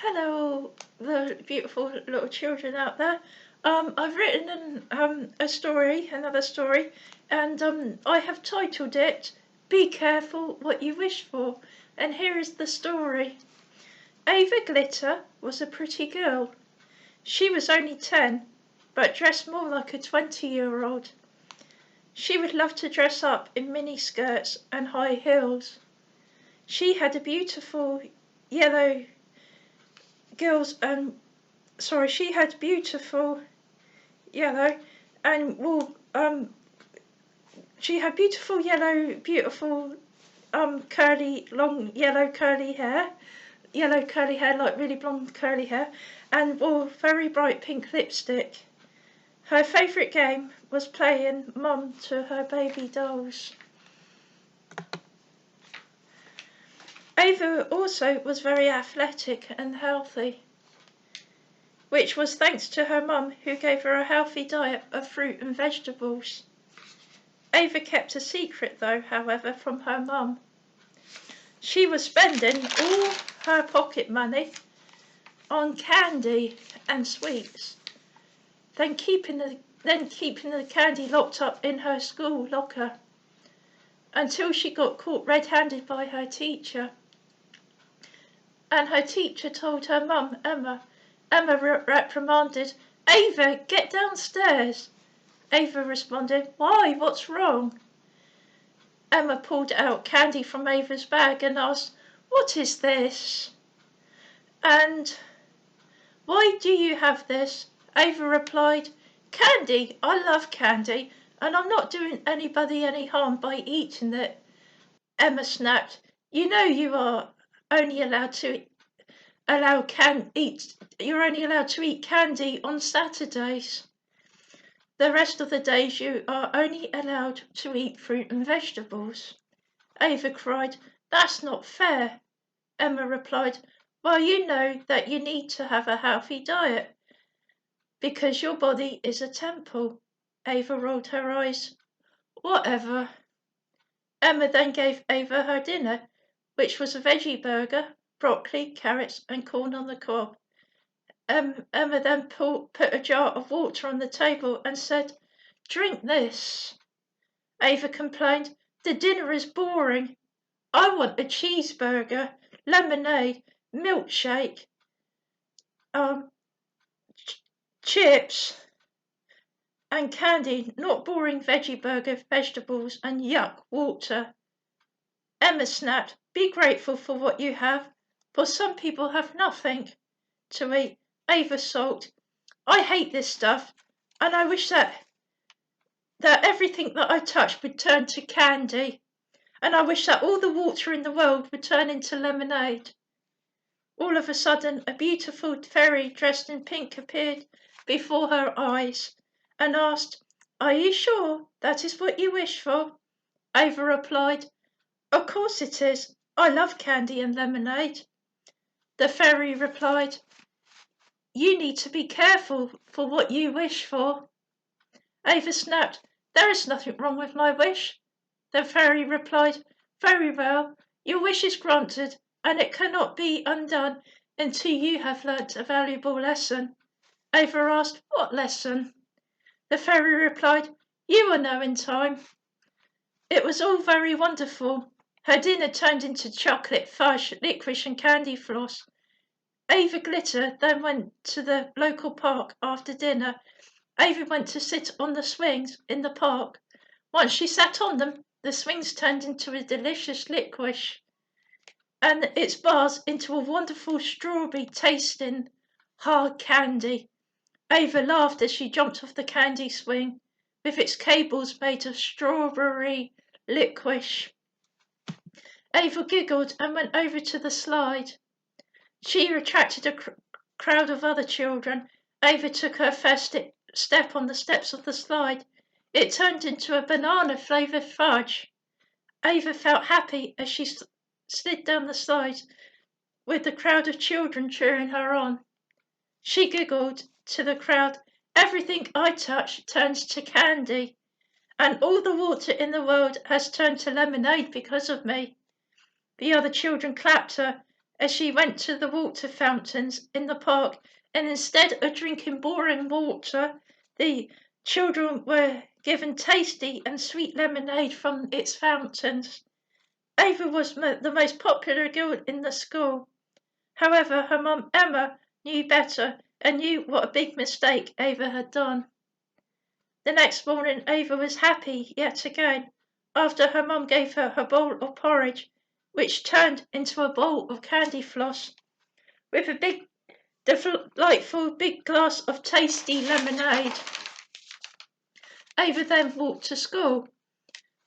Hello, the beautiful little children out there. I've written another story, and I have titled it "Be Careful What You Wish For." And here is the story. Ava Glitter was a pretty girl. She was only 10, but dressed more like a 20-year-old. She would love to dress up in mini skirts and high heels. She had a beautiful yellow girls she had beautiful yellow and wool she had beautiful curly long yellow curly hair, like really blonde curly hair, and wore very bright pink lipstick. Her favourite game was playing mum to her baby dolls. Ava also was very athletic and healthy, which was thanks to her mum, who gave her a healthy diet of fruit and vegetables. Ava kept a secret though, however, from her mum. She was spending all her pocket money on candy and sweets, then keeping the candy locked up in her school locker until she got caught red-handed by her teacher. And her teacher told her mum, Emma. Emma reprimanded, "Ava, get downstairs." Ava responded, "Why, what's wrong?" Emma pulled out candy from Ava's bag and asked, "What is this?" And "Why do you have this?" Ava replied, "Candy, I love candy, and I'm not doing anybody any harm by eating it." Emma snapped, "You know you are only allowed to you're only allowed to eat candy on Saturdays. The rest of the days you are only allowed to eat fruit and vegetables." Ava cried, "That's not fair." Emma replied, "Well, you know that you need to have a healthy diet because your body is a temple." Ava rolled her eyes. "Whatever." Emma then gave Ava her dinner, which was a veggie burger, broccoli, carrots, and corn on the cob. Emma then put a jar of water on the table and said, "Drink this." Ava complained, "The dinner is boring. I want a cheeseburger, lemonade, milkshake, chips, and candy, not boring veggie burger, vegetables, and yuck, water." Emma snapped, "Be grateful for what you have, for some people have nothing to eat." Ava sulked, "I hate this stuff, and I wish that everything that I touch would turn to candy, and I wish that all the water in the world would turn into lemonade." All of a sudden, a beautiful fairy dressed in pink appeared before her eyes and asked, "Are you sure that is what you wish for?" Ava replied, "Of course it is. I love candy and lemonade." The fairy replied, "You need to be careful for what you wish for." Ava snapped, "There is nothing wrong with my wish." The fairy replied, "Very well, your wish is granted, and it cannot be undone until you have learnt a valuable lesson." Ava asked, "What lesson?" The fairy replied, "You will know in time." It was all very wonderful. Her dinner turned into chocolate, fudge, licorice, and candy floss. Ava Glitter then went to the local park after dinner. Ava went to sit on the swings in the park. Once she sat on them, the swings turned into a delicious licorice, and its bars into a wonderful strawberry tasting hard candy. Ava laughed as she jumped off the candy swing with its cables made of strawberry licorice. Ava giggled and went over to the slide. She attracted a crowd of other children. Ava took her first step on the steps of the slide. It turned into a banana-flavoured fudge. Ava felt happy as she slid down the slide with the crowd of children cheering her on. She giggled to the crowd, "Everything I touch turns to candy, and all the water in the world has turned to lemonade because of me." The other children clapped her. as she went to the water fountains in the park, and instead of drinking boring water, the children were given tasty and sweet lemonade from its fountains. Ava was the most popular girl in the school. However, her mum Emma knew better and knew what a big mistake Ava had done. The next morning Ava was happy yet again, after her mum gave her her bowl of porridge, which turned into a bowl of candy floss, with a big, delightful big glass of tasty lemonade. Ava then walked to school.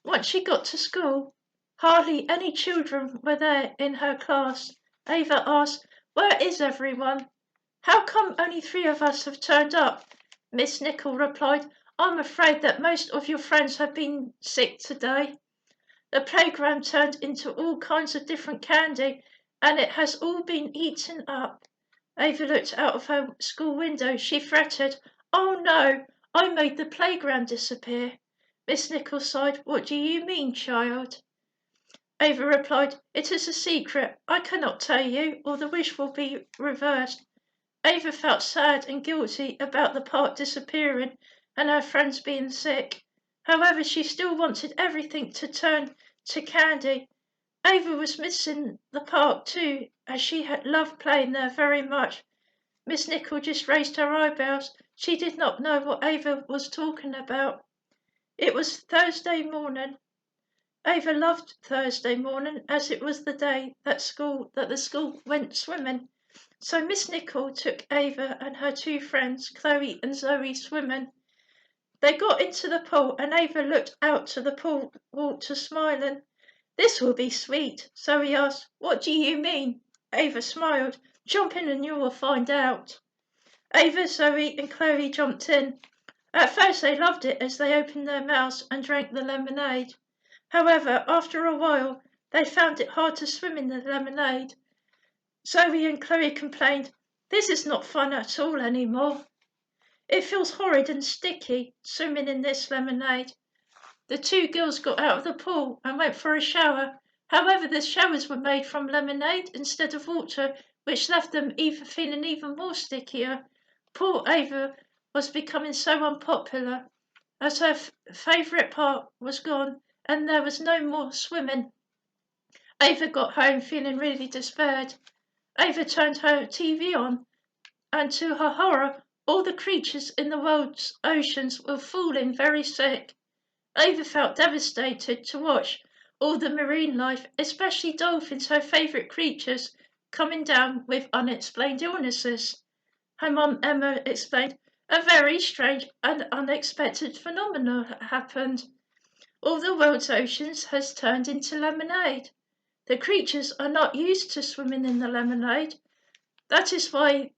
Once she got to school, hardly any children were there in her class. Ava asked, "Where is everyone? How come only 3 of us have turned up?" Miss Nichol replied, "I'm afraid that most of your friends have been sick today. The playground turned into all kinds of different candy, and it has all been eaten up." Ava looked out of her school window. She fretted, "Oh no, I made the playground disappear." Miss Nichol sighed. "What do you mean, child?" Ava replied, "It is a secret. I cannot tell you, or the wish will be reversed." Ava felt sad and guilty about the park disappearing and her friends being sick. However, she still wanted everything to turn to candy. Ava was missing the park too, as she had loved playing there very much. Miss Nichol just raised her eyebrows. She did not know what Ava was talking about. It was Thursday morning. Ava loved Thursday morning, as it was the day that the school went swimming. So Miss Nichol took Ava and her 2 friends, Chloe and Zoe, swimming. They got into the pool, and Ava looked out to the pool water, smiling. "This will be sweet." Zoe asked, "What do you mean?" Ava smiled. "Jump in and you will find out." Ava, Zoe, and Chloe jumped in. At first they loved it as they opened their mouths and drank the lemonade. However, after a while, they found it hard to swim in the lemonade. Zoe and Chloe complained, "This is not fun at all anymore. It feels horrid and sticky, swimming in this lemonade." The 2 girls got out of the pool and went for a shower. However, the showers were made from lemonade instead of water, which left them feeling even more stickier. Poor Ava was becoming so unpopular, as her favourite part was gone and there was no more swimming. Ava got home feeling really despaired. Ava turned her TV on, and to her horror, all the creatures in the world's oceans were falling very sick. Ava felt devastated to watch all the marine life, especially dolphins, her favourite creatures, coming down with unexplained illnesses. Her mum Emma explained, "A very strange and unexpected phenomenon happened. All the world's oceans has turned into lemonade. The creatures are not used to swimming in the lemonade. That is why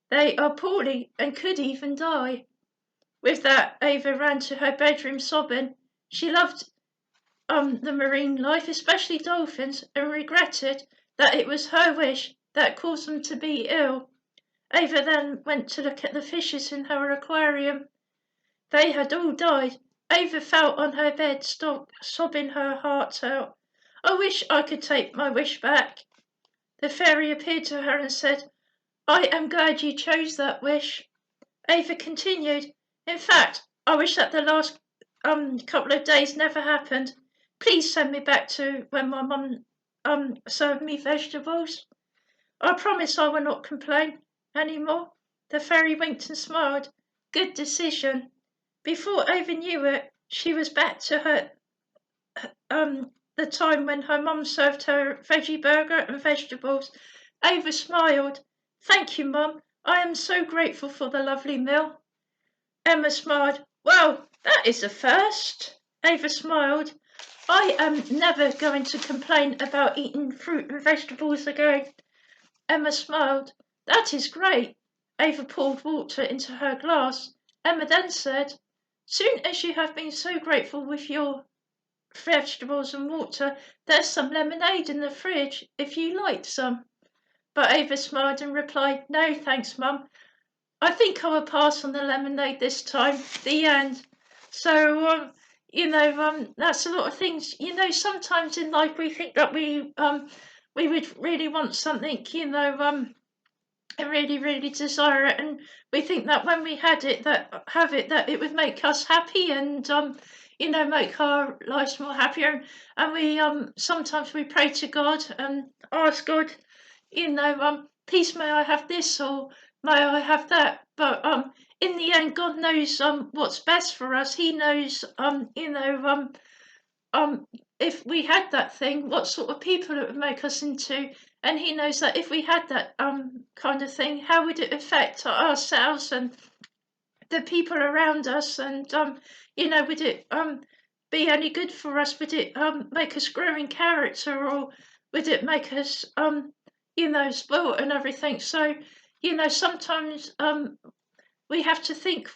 they are poorly and could even die." With that, Ava ran to her bedroom sobbing. She loved the marine life, especially dolphins, and regretted that it was her wish that caused them to be ill. Ava then went to look at the fishes in her aquarium. They had all died. Ava fell on her bed, sobbing her heart out. "I wish I could take my wish back." The fairy appeared to her and said, "I am glad you chose that wish." Ava continued, "In fact, I wish that the last couple of days never happened. Please send me back to when my mum served me vegetables. I promise I will not complain any more." The fairy winked and smiled. "Good decision." Before Ava knew it, she was back to her the time when her mum served her veggie burger and vegetables. Ava smiled. "Thank you, Mum. I am so grateful for the lovely meal." Emma smiled. "Well, that is a first." Ava smiled. "I am never going to complain about eating fruit and vegetables again." Emma smiled. "That is great." Ava poured water into her glass. Emma then said, "Soon as you have been so grateful with your vegetables and water, there's some lemonade in the fridge if you like some." But Ava smiled and replied, "No, thanks, Mum. I think I will pass on the lemonade this time." The end. So, that's a lot of things. Sometimes in life we think that we we would really want something, and really, really desire it, and we think that when we have it, that it would make us happy, and make our lives more happier. And we sometimes we pray to God and ask God, please may I have this, or may I have that. But in the end, God knows what's best for us. He knows um, if we had that thing, what sort of people it would make us into. And he knows that if we had that kind of thing, how would it affect ourselves and the people around us? And would it be any good for us? Would it make us grow in character, or would it make us spoiled and everything? So, sometimes we have to think,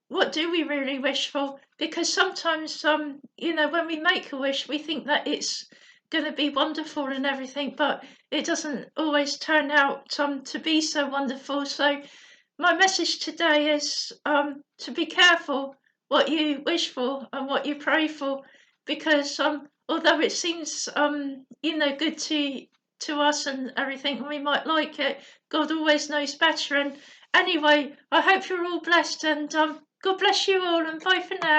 what do we really wish for? Because sometimes when we make a wish, we think that it's going to be wonderful and everything, but it doesn't always turn out to be so wonderful. So my message today is to be careful what you wish for and what you pray for, because although it seems good to us and everything, and we might like it, God always knows better. And anyway, I hope you're all blessed, and God bless you all, and bye for now.